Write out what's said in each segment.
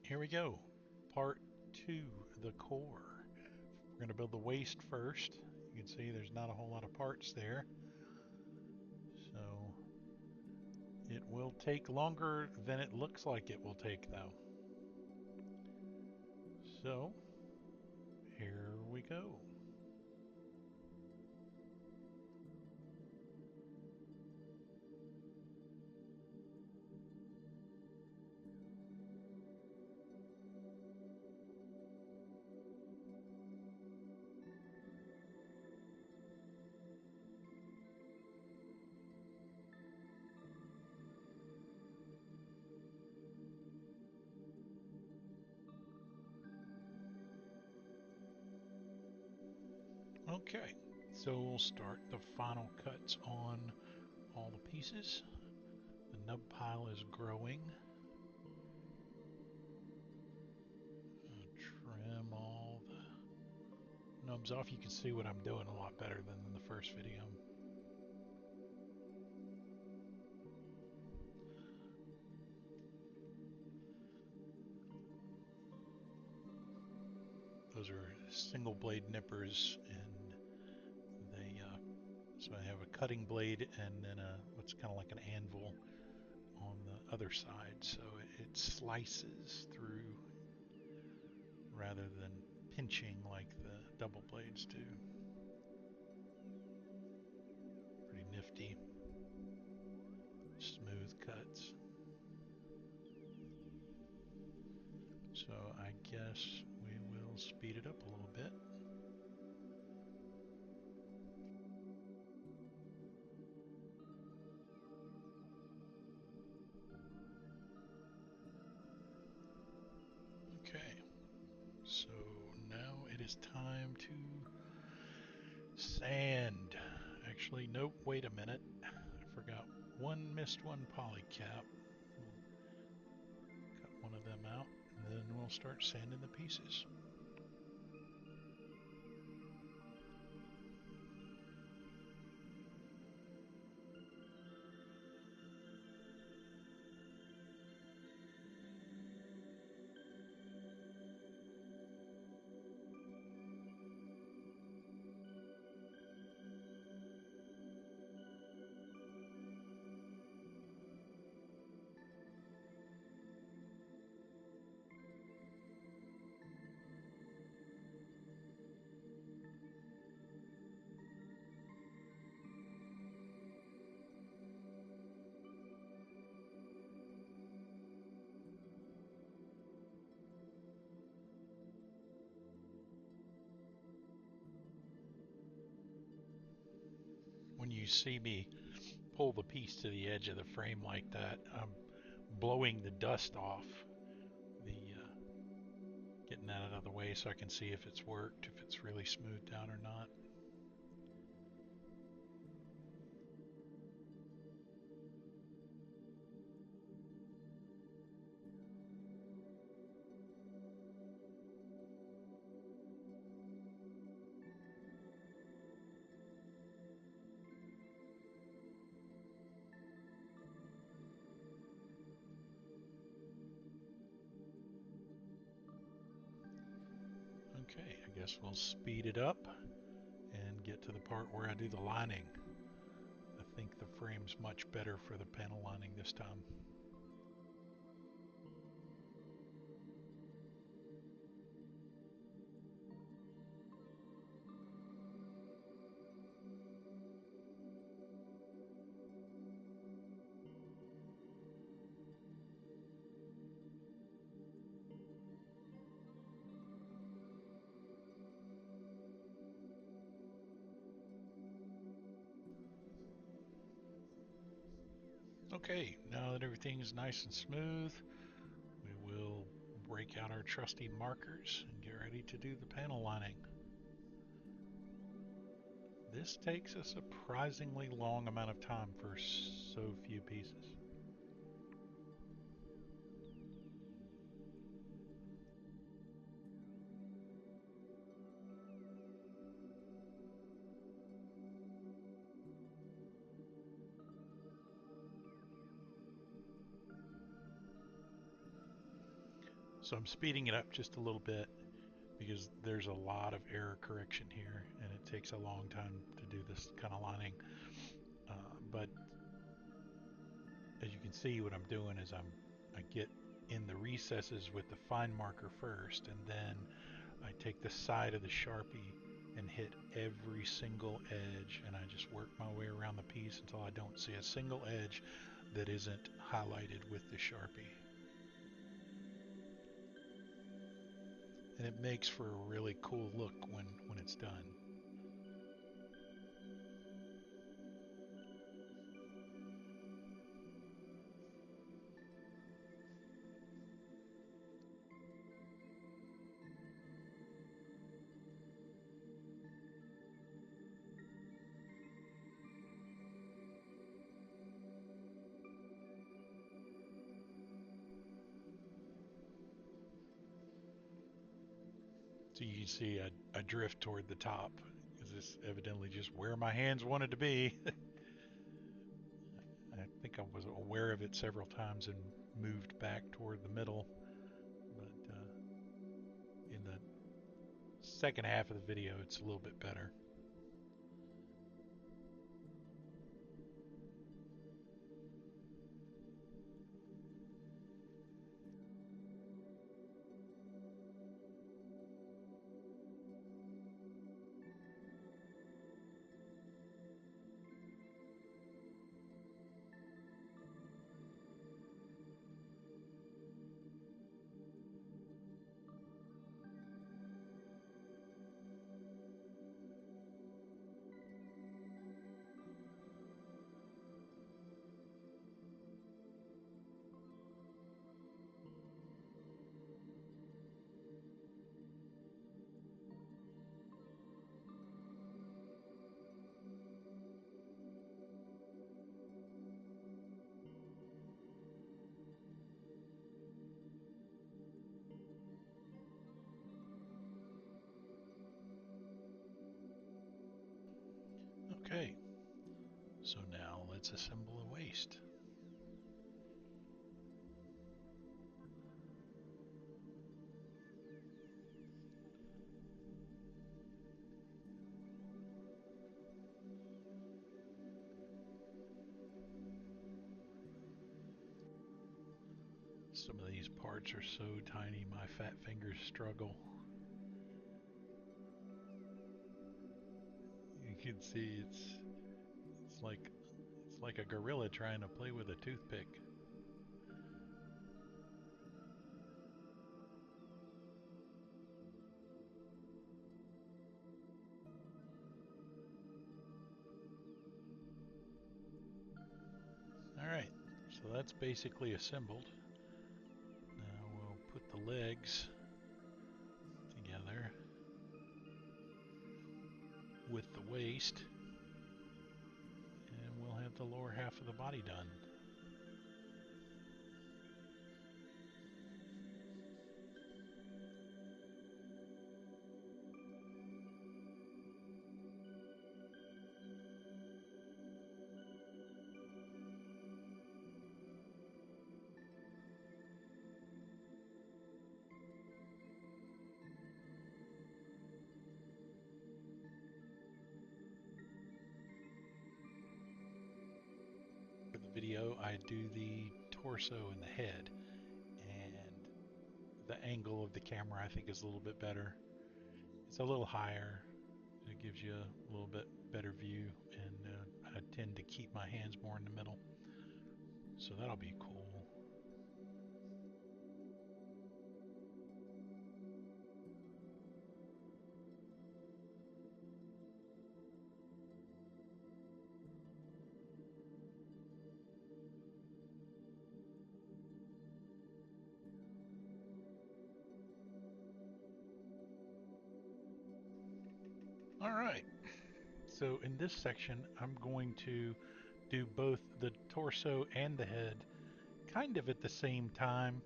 Here we go. Part 2, the core. We're going to build the waist first. You can see there's not a whole lot of parts there. So it will take longer than it looks like it will take though. So here we go. Okay, so we'll start the final cuts on all the pieces. The nub pile is growing. Trim all the nubs off. You can see what I'm doing a lot better than in the first video. Those are single blade nippers, and they so I have a cutting blade and then what's kind of like an anvil on the other side, so it slices through rather than pinching like the double blades do. Pretty nifty, smooth cuts. So I guess we will speed it up a little bit. Okay, so now it is time to sand. Actually, nope, wait a minute. I forgot missed one poly cap. We'll cut one of them out, and then we'll start sanding the pieces. When you see me pull the piece to the edge of the frame like that, I'm blowing the dust off, the getting that out of the way so I can see if it's worked, if it's really smoothed out or not. Okay, I guess we'll speed it up and get to the part where I do the lining. I think the frame's much better for the panel lining this time. Okay, now that everything's nice and smooth, we will break out our trusty markers and get ready to do the panel lining. This takes a surprisingly long amount of time for so few pieces. So I'm speeding it up just a little bit because there's a lot of error correction here and it takes a long time to do this kind of lining. But as you can see, what I'm doing is I get in the recesses with the fine marker first, and then I take the side of the Sharpie and hit every single edge, and I just work my way around the piece until I don't see a single edge that isn't highlighted with the Sharpie. And it makes for a really cool look when it's done. So you can see I drift toward the top because this is evidently just where my hands wanted to be. I think I was aware of it several times and moved back toward the middle, but in the second half of the video it's a little bit better. Okay, so now let's assemble a waist. Some of these parts are so tiny my fat fingers struggle. You can see it's like a gorilla trying to play with a toothpick. Alright, so that's basically assembled. Now we'll put the legs together with the waist, and we'll have the lower half of the body done. For the video, I do the torso and the head, and the angle of the camera I think is a little bit better. It's a little higher. It gives you a little bit better view, and I tend to keep my hands more in the middle. So that'll be cool. All right. So in this section, I'm going to do both the torso and the head kind of at the same time.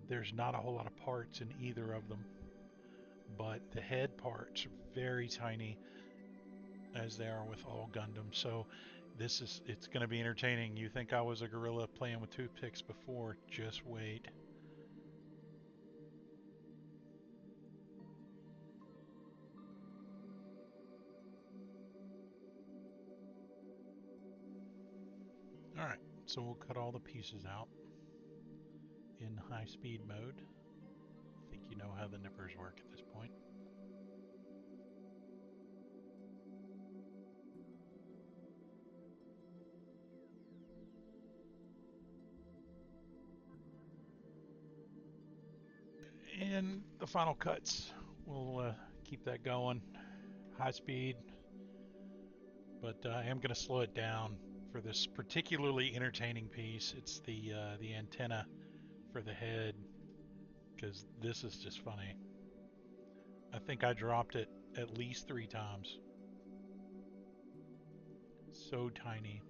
There's not a whole lot of parts in either of them, but the head parts are very tiny, as they are with all Gundam. So it's going to be entertaining. You think I was a gorilla playing with toothpicks before? Just wait. So we'll cut all the pieces out in high-speed mode. I think you know how the nippers work at this point. And the final cuts, we'll keep that going, high speed, but I am going to slow it down for this particularly entertaining piece. It's the antenna for the head, because this is just funny. I think I dropped it at least 3 times. So tiny.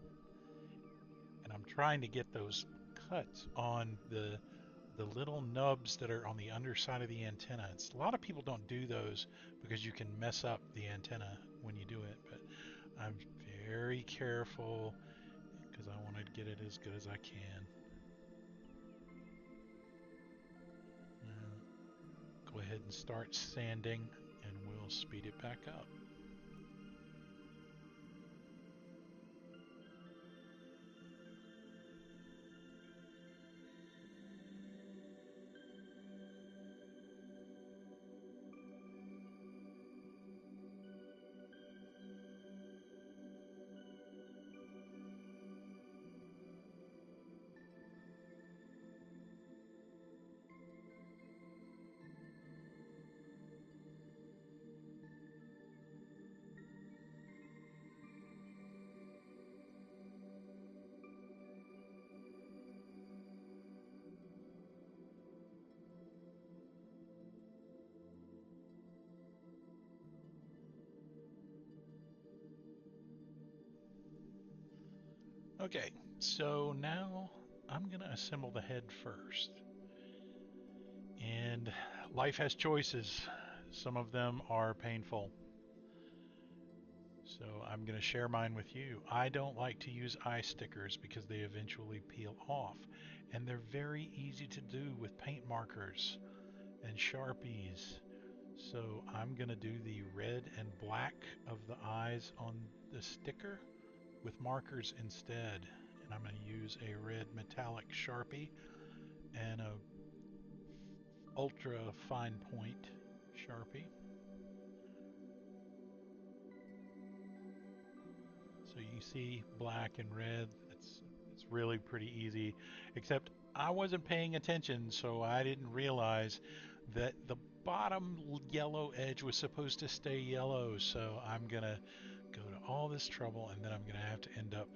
And I'm trying to get those cuts on the little nubs that are on the underside of the antenna. A lot of people don't do those because you can mess up the antenna when you do it, but I'm very careful because I want to get it as good as I can. Go ahead and start sanding and we'll speed it back up. Okay, so now I'm going to assemble the head first. And life has choices. Some of them are painful. So I'm going to share mine with you. I don't like to use eye stickers because they eventually peel off. And they're very easy to do with paint markers and Sharpies. So I'm going to do the red and black of the eyes on the sticker with markers instead. And I'm going to use a red metallic Sharpie and a ultra fine point Sharpie. So you see black and red. It's really pretty easy, except I wasn't paying attention, so I didn't realize that the bottom yellow edge was supposed to stay yellow. So I'm gonna go to all this trouble, and then I'm gonna have to end up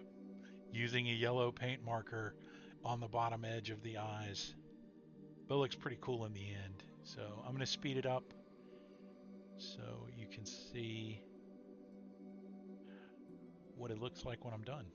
using a yellow paint marker on the bottom edge of the eyes. But it looks pretty cool in the end. So I'm gonna speed it up so you can see what it looks like when I'm done.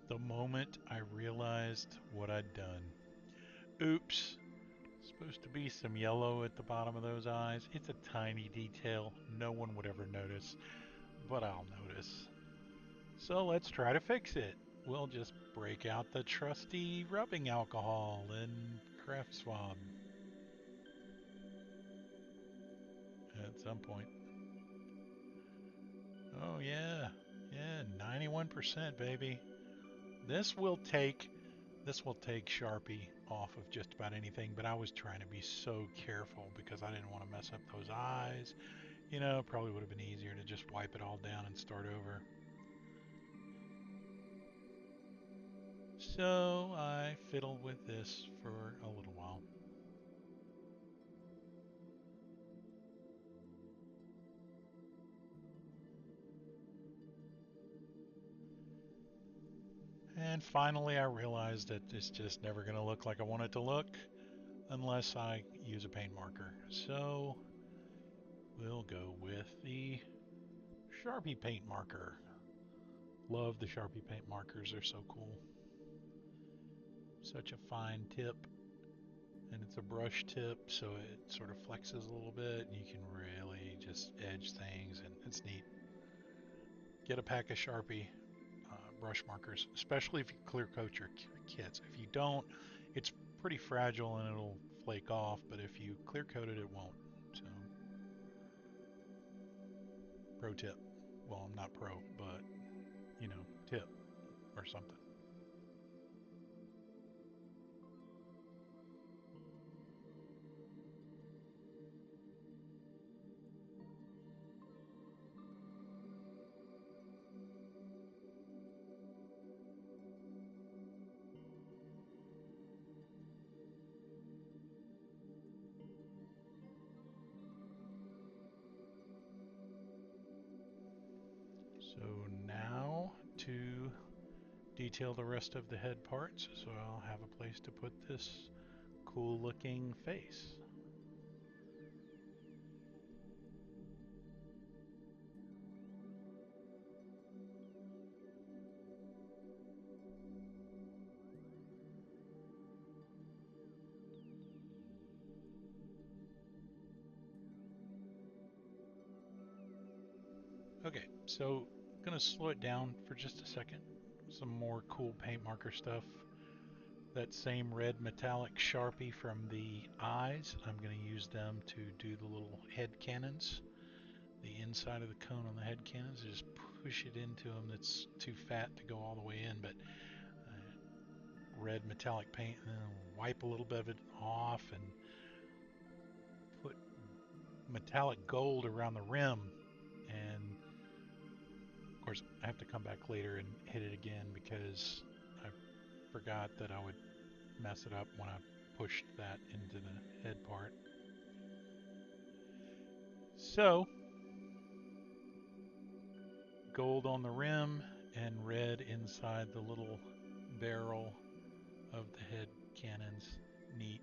the moment I realized what I'd done. Oops. Supposed to be some yellow at the bottom of those eyes. It's a tiny detail. No one would ever notice, but I'll notice. So let's try to fix it. We'll just break out the trusty rubbing alcohol and craft swab at some point. Oh yeah, yeah, 91% baby. This will take this will take Sharpie off of just about anything, but I was trying to be so careful because I didn't want to mess up those eyes. You know, it probably would have been easier to just wipe it all down and start over. So I fiddled with this for a little while. And finally I realized that it's just never going to look like I want it to look unless I use a paint marker. So we'll go with the Sharpie paint marker. Love the Sharpie paint markers, they're so cool. Such a fine tip, and it's a brush tip, so it sort of flexes a little bit, and you can really just edge things, and it's neat. Get a pack of Sharpie brush markers, especially if you clear coat your kits. If you don't, it's pretty fragile and it'll flake off, but if you clear coat it, it won't. So, pro tip. Well, I'm not pro, but you know, tip or something. So now to detail the rest of the head parts, so I'll have a place to put this cool looking face. Okay, so I'm gonna slow it down for just a second. Some more cool paint marker stuff. That same red metallic Sharpie from the eyes, I'm going to use them to do the little head cannons. The inside of the cone on the head cannons, just push it into them. That's too fat to go all the way in, but red metallic paint, and then wipe a little bit of it off and put metallic gold around the rim. And of course, I have to come back later and hit it again because I forgot that I would mess it up when I pushed that into the head part. So, gold on the rim and red inside the little barrel of the head cannons. Neat.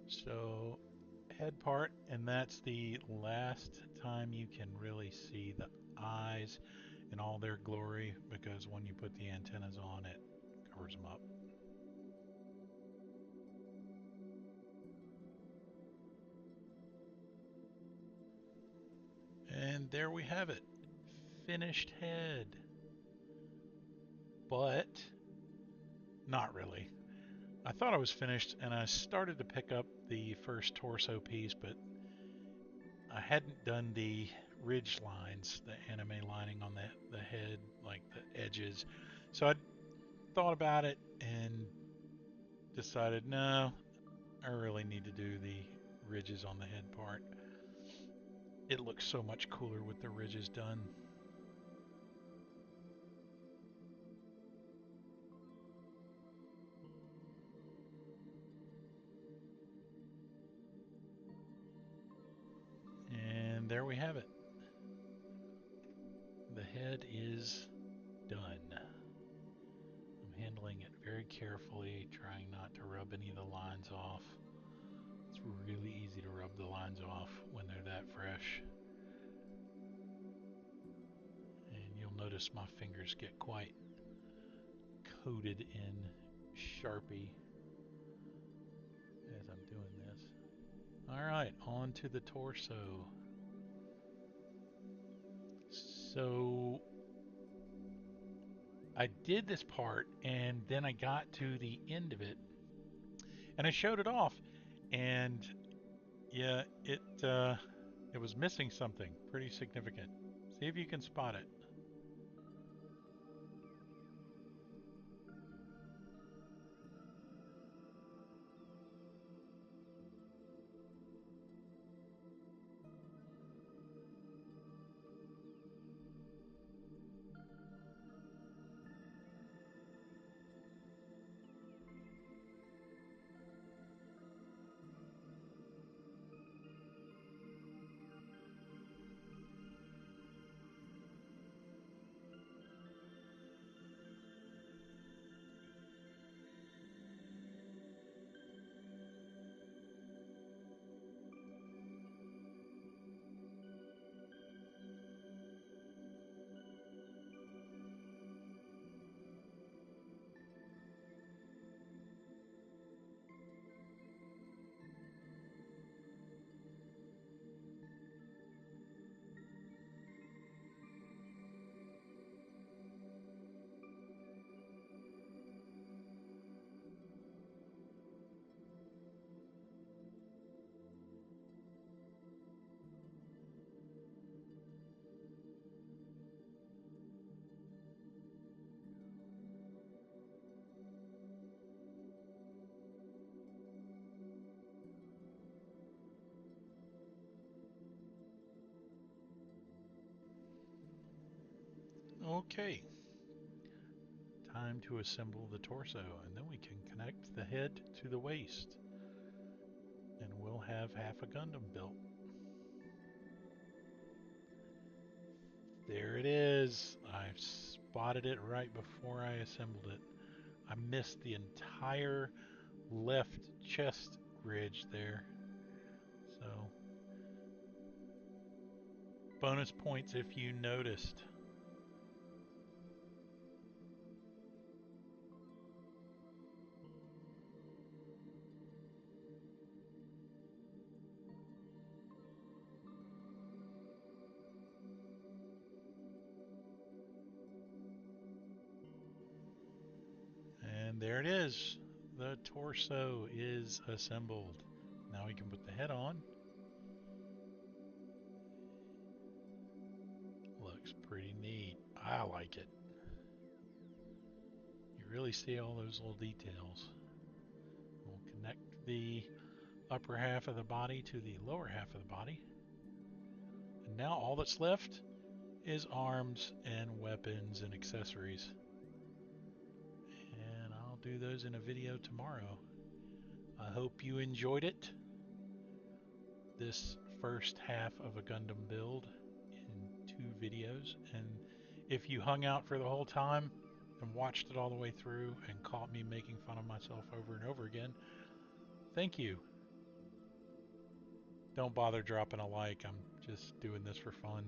So, head part, and that's the last time you can really see the eyes in all their glory because when you put the antennas on, it covers them up. And there we have it. Finished head. But not really. I thought I was finished and I started to pick up the first torso piece, but I hadn't done the ridge lines, the anime lining on the head, like the edges. So I thought about it and decided, no, I really need to do the ridges on the head part. It looks so much cooler with the ridges done. And there we have it. The head is done. I'm handling it very carefully, trying not to rub any of the lines off. It's really easy to rub the lines off when they're that fresh. And you'll notice my fingers get quite coated in Sharpie as I'm doing this. Alright, on to the torso. So I did this part and then I got to the end of it and I showed it off, and yeah, it was missing something pretty significant. See if you can spot it. Okay, time to assemble the torso, and then we can connect the head to the waist, and we'll have half a Gundam built. There it is. I spotted it right before I assembled it. I missed the entire left chest ridge there. So, bonus points if you noticed. And there it is. The torso is assembled. Now we can put the head on. Looks pretty neat. I like it. You really see all those little details. We'll connect the upper half of the body to the lower half of the body. And now all that's left is arms and weapons and accessories. And I'll do those in a video tomorrow. I hope you enjoyed it. This first half of a Gundam build in 2 videos. And if you hung out for the whole time and watched it all the way through and caught me making fun of myself over and over again, thank you. Don't bother dropping a like. I'm just doing this for fun.